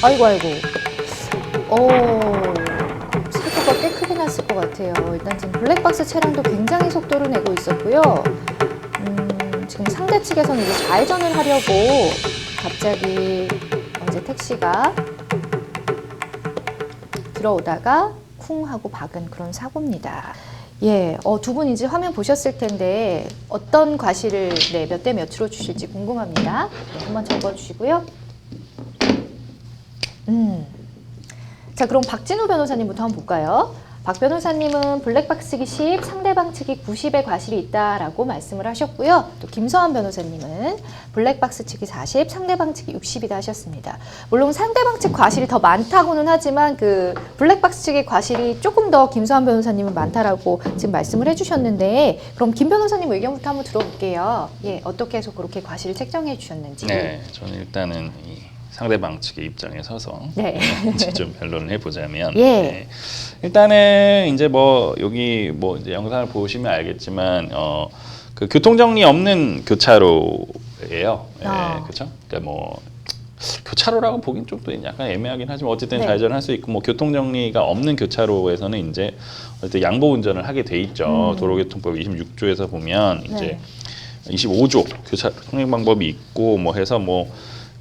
아이고, 아이고. 사고가 꽤 크게 났을 것 같아요. 일단 지금 블랙박스 차량도 굉장히 속도를 내고 있었고요. 지금 상대 측에서는 이제 좌회전을 하려고 갑자기 이제 택시가 들어오다가 쿵 하고 박은 그런 사고입니다. 예, 두 분 이제 화면 보셨을 텐데 어떤 과실을 몇 대 몇으로 주실지 궁금합니다. 네, 한번 적어주시고요. 자, 그럼 박진우 변호사님부터 한번 볼까요? 박 변호사님은 블랙박스기 10, 상대방 측이 90의 과실이 있다라고 말씀을 하셨고요. 또 김서환 변호사님은 블랙박스 측이 40, 상대방 측이 60이다 하셨습니다. 물론 상대방 측 과실이 더 많다고는 하지만 그 블랙박스 측의 과실이 조금 더 김서환 변호사님은 많다라고 지금 말씀을 해주셨는데, 그럼 김 변호사님 의견부터 한번 들어볼게요. 예, 어떻게 해서 그렇게 과실을 책정해 주셨는지. 네, 저는 일단은 이 상대방 측의 입장에 서서 네. 좀 변론을 해보자면, 예. 네. 일단은 이제 뭐 여기 뭐 이제 영상을 보시면 알겠지만 그 교통정리 없는 교차로예요. 그렇죠? 그러니까 뭐 교차로라고 보긴 좀 또 약간 애매하긴 하지만 어쨌든 네. 좌회전을 할 수 있고, 뭐 교통정리가 없는 교차로에서는 이제 어쨌든 양보 운전을 하게 돼 있죠. 도로교통법 26조에서 보면 이제 25조 교차 통행 방법이 있고 뭐 해서 뭐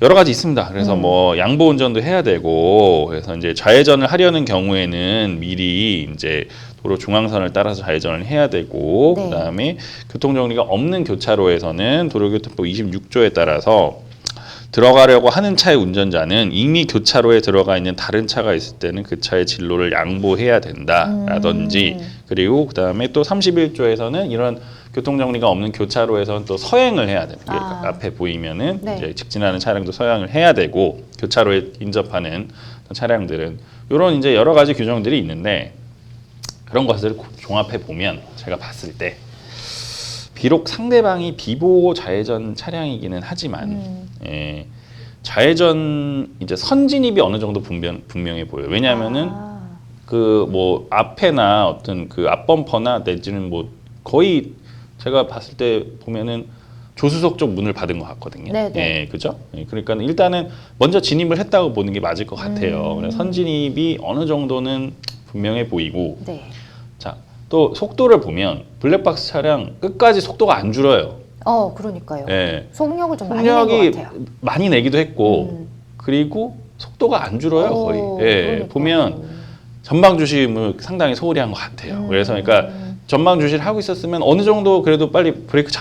여러 가지 있습니다. 그래서 뭐 양보 운전도 해야 되고, 그래서 이제 좌회전을 하려는 경우에는 미리 이제 도로 중앙선을 따라서 좌회전을 해야 되고, 네. 그다음에 교통 정리가 없는 교차로에서는 도로교통법 26조에 따라서 들어가려고 하는 차의 운전자는 이미 교차로에 들어가 있는 다른 차가 있을 때는 그 차의 진로를 양보해야 된다라든지, 그리고 그다음에 또 31조에서는 이런 교통정리가 없는 교차로에서는 또 서행을 해야 됩니다. 앞에 보이면은 네. 이제 직진하는 차량도 서행을 해야 되고, 교차로에 인접하는 차량들은 이런 이제 여러 가지 규정들이 있는데, 그런 것을 종합해 보면 제가 봤을 때 비록 상대방이 비보호 좌회전 차량이기는 하지만 좌회전 이제 선진입이 어느 정도 분명해 보여요. 왜냐하면은 그 뭐 앞에나 어떤 그 앞범퍼나 내지는 뭐 거의 제가 봤을 때 보면은 조수석 쪽 문을 받은 것 같거든요. 네네. 예, 그죠? 예, 그러니까 일단은 먼저 진입을 했다고 보는 게 맞을 것 같아요. 그래서 선진입이 어느 정도는 분명해 보이고, 네. 자, 또 속도를 보면 블랙박스 차량 끝까지 속도가 안 줄어요. 그러니까요. 예. 속력을 좀 많이 낸 것 속력이 같아요. 많이 내기도 했고, 그리고 속도가 안 줄어요, 거의. 예, 그러니까요. 보면 전방 주심을 상당히 소홀히 한 것 같아요. 그래서 그러니까 전방 주시를 하고 있었으면 어느 정도 그래도 빨리 브레이크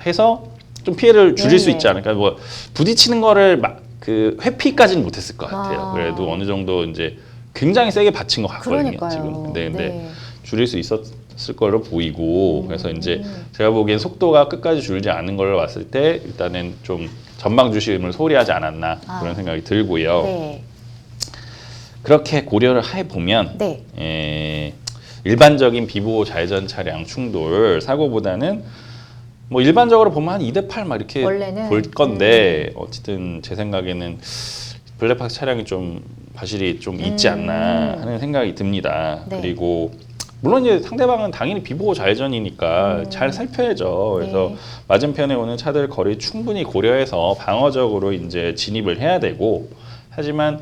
해서 좀 피해를 줄일 수 있지 않을까. 뭐 부딪히는 거를 그 회피까지는 못했을 것 같아요. 그래도 어느 정도 이제 굉장히 세게 받친 것 같거든요. 그러니까요. 지금. 근데 네. 줄일 수 있었을 걸로 보이고, 그래서 이제 제가 보기엔 속도가 끝까지 줄지 않는 걸 봤을 때 일단은 좀 전방 주심을 소홀히 하지 않았나 그런 생각이 들고요. 네. 그렇게 고려를 해 보면 네. 일반적인 비보호 좌회전 차량 충돌 사고보다는 뭐 일반적으로 보면 한 2대8 막 이렇게 원래는, 볼 건데, 어쨌든 제 생각에는 블랙박스 차량이 좀 과실이 좀 있지 않나 하는 생각이 듭니다. 네. 그리고 물론 이제 상대방은 당연히 비보호 좌회전이니까 잘 살펴야죠. 그래서 맞은편에 오는 차들 거리 충분히 고려해서 방어적으로 이제 진입을 해야 되고, 하지만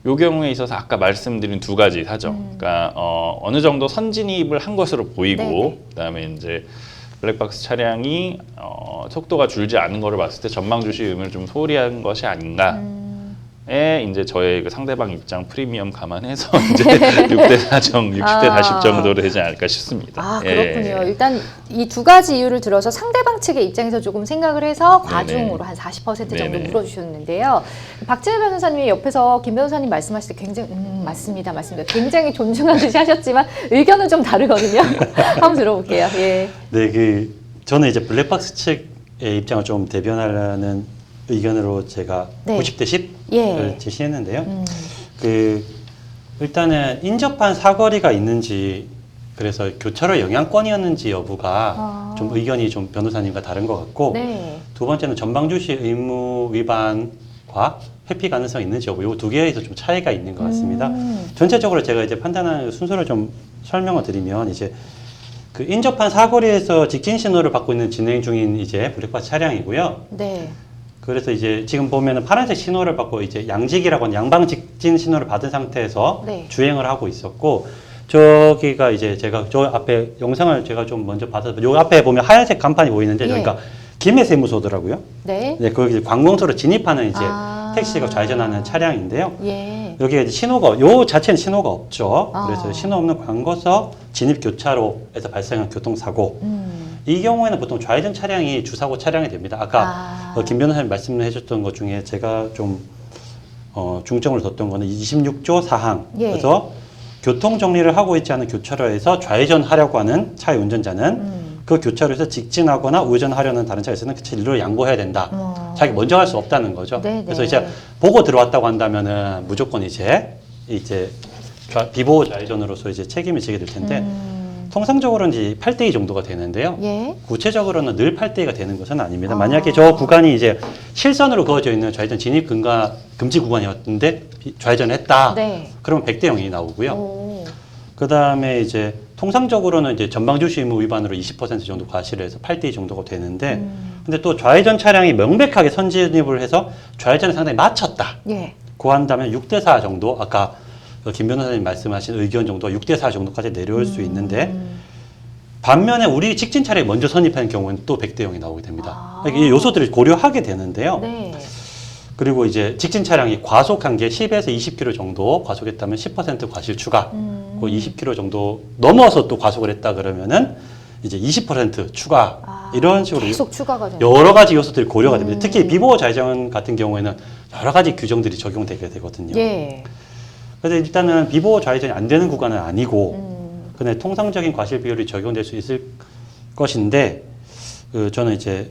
요 경우에 있어서 아까 말씀드린 두 가지 사정, 그러니까 어느 정도 선진입을 한 것으로 보이고, 네네. 그다음에 이제 블랙박스 차량이 속도가 줄지 않는 거를 봤을 때 전방 주시음을 좀 소홀히 한 것이 아닌가에 이제 저의 그 상대방 입장 프리미엄 감안해서 이제 6대 4정, 60대 40 정도로 되지 않을까 싶습니다. 그렇군요. 일단 이 두 가지 이유를 들어서 상대방 측의 입장에서 조금 생각을 해서 과중으로 한 40% 정도 네네. 물어주셨는데요. 박진우 변호사님이 옆에서 김 변호사님 말씀하실 때 굉장히 맞습니다. 굉장히 존중하듯이 하셨지만 의견은 좀 다르거든요. 한번 들어볼게요. 예. 네, 저는 이제 블랙박스 측의 입장을 좀 대변하려는 의견으로 제가 네. 90대 10을 예. 제시했는데요. 일단은 인접한 사거리가 있는지, 그래서 교차로 영향권이었는지 여부가 좀 의견이 좀 변호사님과 다른 것 같고, 네. 두 번째는 전방 주시 의무 위반과 회피 가능성이 있는지 여부, 이 두 개에서 좀 차이가 있는 것 같습니다. 전체적으로 제가 이제 판단하는 순서를 좀 설명을 드리면, 이제 그 인접한 사거리에서 직진 신호를 받고 있는 진행 중인 이제 블랙박스 차량이고요. 네. 그래서 이제 지금 보면은 파란색 신호를 받고 이제 양직이라고 하는 양방 직진 신호를 받은 상태에서 네. 주행을 하고 있었고, 저기가 이제 제가 저 앞에 영상을 제가 좀 먼저 받아서 요 앞에 보면 하얀색 간판이 보이는데 예. 여기가 김해세무소더라고요. 네. 네, 거기 광공소로 진입하는 이제 아. 택시가 좌회전하는 차량인데요. 예. 여기가 이제 신호가 요 자체는 신호가 없죠. 아. 그래서 신호 없는 광고서 진입 교차로에서 발생한 교통사고. 이 경우에는 보통 좌회전 차량이 주사고 차량이 됩니다. 아까 김 변호사님 말씀해 주셨던 것 중에 제가 좀 중점을 뒀던 거는 26조 사항. 예. 그래서 교통 정리를 하고 있지 않은 교차로에서 좌회전하려고 하는 차의 운전자는 그 교차로에서 직진하거나 우회전하려는 다른 차에서는 그 진로를 양보해야 된다. 자기 먼저 갈 수 없다는 거죠. 네네. 그래서 이제 보고 들어왔다고 한다면은 무조건 이제 비보호 좌회전으로서 이제 책임이 지게 될 텐데 통상적으로는 이제 8대2 정도가 되는데요. 예. 구체적으로는 늘 8대2가 되는 것은 아닙니다. 아. 만약에 저 구간이 이제 실선으로 그어져 있는 좌회전 진입 금지 구간이었는데 좌회전했다. 네. 그러면 100대 0이 나오고요. 오. 그 다음에 이제 통상적으로는 이제 전방주시 의무 위반으로 20% 정도 과실을 해서 8대2 정도가 되는데, 근데 또 좌회전 차량이 명백하게 선진입을 해서 좌회전에 상당히 맞췄다. 예. 고한다면 6대4 정도, 아까 김 변호사님 말씀하신 의견 정도 6대4 정도까지 내려올 수 있는데, 반면에 우리 직진 차량이 먼저 선입하는 경우는 또 100대 0이 나오게 됩니다. 이 요소들을 고려하게 되는데요. 네. 그리고 이제 직진 차량이 과속한 게 10에서 20km 정도 과속했다면 10% 과실 추가, 그 20km 정도 넘어서 또 과속을 했다 그러면은 이제 20% 추가, 이런 식으로 계속 추가가 되는 여러 가지 요소들이 고려가 됩니다. 특히 비보호 좌회전 같은 경우에는 여러 가지 규정들이 적용되게 되거든요. 예. 그래서 일단은 비보호 좌회전이 안 되는 구간은 아니고, 근데 통상적인 과실 비율이 적용될 수 있을 것인데, 저는 이제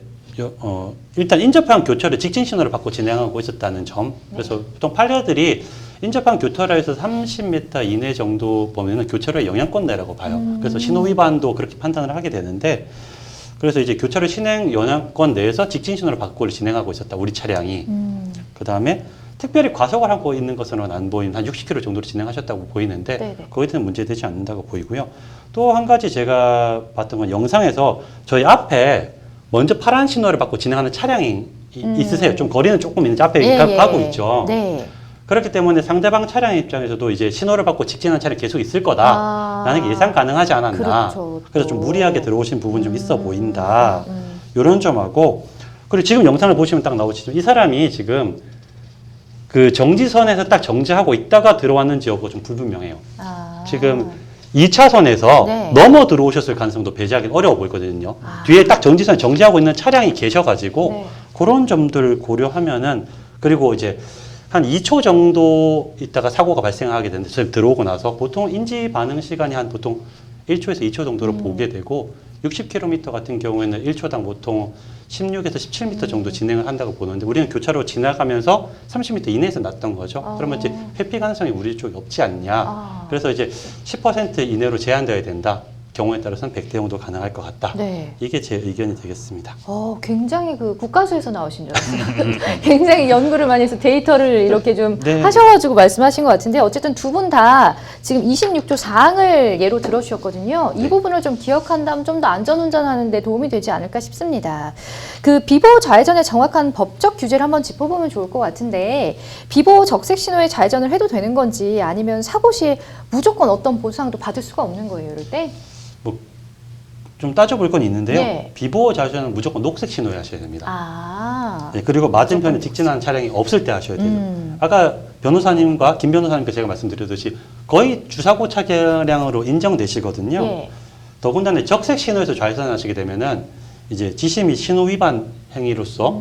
일단 인접한 교차로 직진 신호를 받고 진행하고 있었다는 점. 그래서 보통 판례들이 인접한 교차로에서 30m 이내 정도 보면은 교차로의 영향권 내라고 봐요. 그래서 신호 위반도 그렇게 판단을 하게 되는데, 그래서 이제 교차로 신행 영향권 내에서 직진 신호를 받고 진행하고 있었다. 우리 차량이. 그 다음에 특별히 과속을 하고 있는 것으로는 안 보이는 한 60km 정도로 진행하셨다고 보이는데, 네네. 거기에 대한 문제되지 않는다고 보이고요. 또 한 가지 제가 봤던 건 영상에서 저희 앞에 먼저 파란 신호를 받고 진행하는 차량이 있으세요. 좀 거리는 조금 있는데 앞에 예, 가고 예. 있죠. 네. 그렇기 때문에 상대방 차량 입장에서도 이제 신호를 받고 직진하는 차량이 계속 있을 거다라는 게 예상 가능하지 않았나. 그렇죠, 그래서 좀 또. 무리하게 들어오신 부분 좀 있어 보인다. 이런 점하고, 그리고 지금 영상을 보시면 딱 나오시죠. 이 사람이 지금 그 정지선에서 딱 정지하고 있다가 들어왔는지 여부가 좀 불분명해요. 지금 2차선에서 네. 넘어 들어오셨을 가능성도 배제하기 어려워 보이거든요. 뒤에 딱 정지선에 정지하고 있는 차량이 계셔가지고 네. 그런 점들을 고려하면은, 그리고 이제 한 2초 정도 있다가 사고가 발생하게 되는데 저희 들어오고 나서 보통 인지 반응 시간이 한 보통 1초에서 2초 정도로 보게 되고, 60km 같은 경우에는 1초당 보통 16에서 17m 정도 진행을 한다고 보는데, 우리는 교차로 지나가면서 30m 이내에서 났던 거죠. 그러면 이제 회피 가능성이 우리 쪽에 없지 않냐. 그래서 이제 10% 이내로 제한되어야 된다. 경우에 따라서는 100대 정도 가능할 것 같다. 네. 이게 제 의견이 되겠습니다. 굉장히 그 국가수에서 나오신 줄 알았어요. 굉장히 연구를 많이 해서 데이터를 이렇게 좀 네. 하셔가지고 말씀하신 것 같은데, 어쨌든 두 분 다 지금 26조 4항을 예로 들어주셨거든요. 이 네. 부분을 좀 기억한다면 좀 더 안전운전하는 데 도움이 되지 않을까 싶습니다. 그 비보호 좌회전의 정확한 법적 규제를 한번 짚어보면 좋을 것 같은데, 비보호 적색 신호에 좌회전을 해도 되는 건지, 아니면 사고 시에 무조건 어떤 보상도 받을 수가 없는 거예요, 이럴 때? 좀 따져볼 건 있는데요. 예. 비보호 좌회전은 무조건 녹색 신호에 하셔야 됩니다. 네, 그리고 맞은편에 직진하는 차량이 없을 때 하셔야 돼요. 아까 변호사님과 김 변호사님께 제가 말씀드렸듯이 거의 주사고 차량으로 인정되시거든요. 예. 더군다나 적색 신호에서 좌회전하시게 되면은 이제 지시 및 신호 위반 행위로서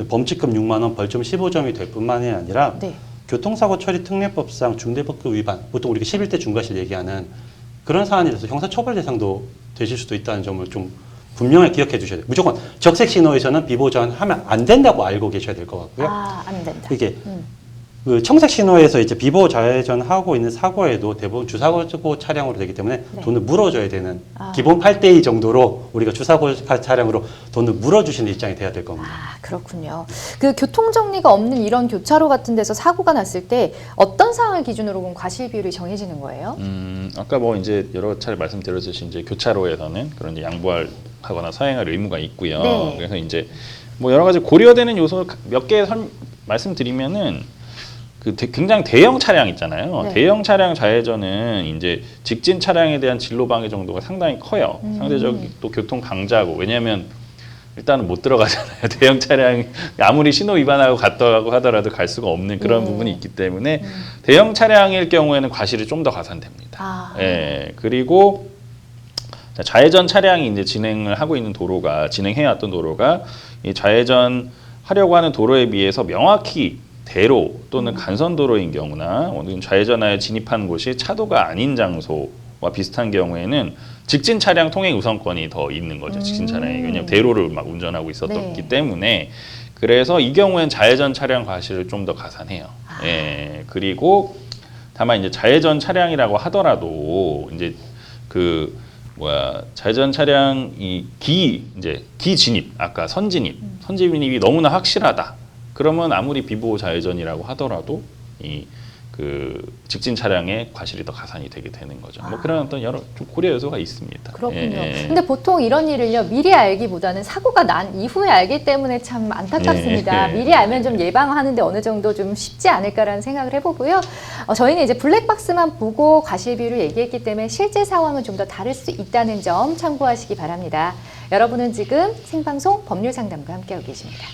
범칙금 6만 원, 벌점 15점이 될 뿐만이 아니라 네. 교통사고 처리 특례법상 중대법규 위반, 보통 우리가 11대 중과실 얘기하는 그런 사안이 돼서 형사처벌 대상도 되실 수도 있다는 점을 좀 분명히 기억해 주셔야 돼요. 무조건 적색 신호에서는 비보호 좌회전하면 안 된다고 알고 계셔야 될 것 같고요. 안 된다. 이게 그 청색 신호에서 이제 비보호 좌회전하고 있는 사고에도 대부분 주사고 차량으로 되기 때문에 네. 돈을 물어줘야 되는 기본 8대2 정도로 우리가 주사고 차량으로 돈을 물어주시는 입장이 돼야 될 겁니다. 그렇군요. 그 교통정리가 없는 이런 교차로 같은 데서 사고가 났을 때 어떤 사항을 기준으로 보면 과실 비율이 정해지는 거예요? 아까 뭐 이제 여러 차례 말씀드렸듯이 이제 교차로에서는 그런 이제 양보할 등록하거나 서행할 의무가 있고요. 네. 그래서 이제 뭐 여러 가지 고려되는 요소 몇 개 말씀드리면은 굉장히 대형 차량 있잖아요. 네. 대형 차량 좌회전은 이제 직진 차량에 대한 진로 방해 정도가 상당히 커요. 상대적으로 또 교통 방지하고 왜냐하면 일단은 못 들어가잖아요. 대형 차량 아무리 신호 위반하고 갔다고 하더라도 갈 수가 없는 그런 네. 부분이 있기 때문에 대형 차량일 경우에는 과실이 좀 더 가산됩니다. 아. 예, 그리고 좌회전 차량이 이제 진행을 하고 있는 도로가 진행해왔던 도로가 이 좌회전 하려고 하는 도로에 비해서 명확히 대로 또는 간선도로인 경우나 좌회전하여 진입한 곳이 차도가 아닌 장소와 비슷한 경우에는 직진 차량 통행 우선권이 더 있는 거죠. 직진 차량이. 왜냐하면 대로를 막 운전하고 있었기 네. 때문에 그래서 이 경우엔 좌회전 차량 과실을 좀 더 가산해요. 예, 그리고 다만 이제 좌회전 차량이라고 하더라도 이제 좌회전 차량 기 진입 아까 선진입이 너무나 확실하다. 그러면 아무리 비보호 좌회전이라고 하더라도 직진 차량의 과실이 더 가산이 되게 되는 거죠. 뭐 그런 어떤 여러 좀 고려 요소가 있습니다. 그렇군요. 예. 근데 보통 이런 일을요, 미리 알기보다는 사고가 난 이후에 알기 때문에 참 안타깝습니다. 예. 미리 알면 좀 예방하는데 어느 정도 좀 쉽지 않을까라는 생각을 해보고요. 저희는 이제 블랙박스만 보고 과실비율을 얘기했기 때문에 실제 상황은 좀 더 다를 수 있다는 점 참고하시기 바랍니다. 여러분은 지금 생방송 법률상담과 함께하고 계십니다.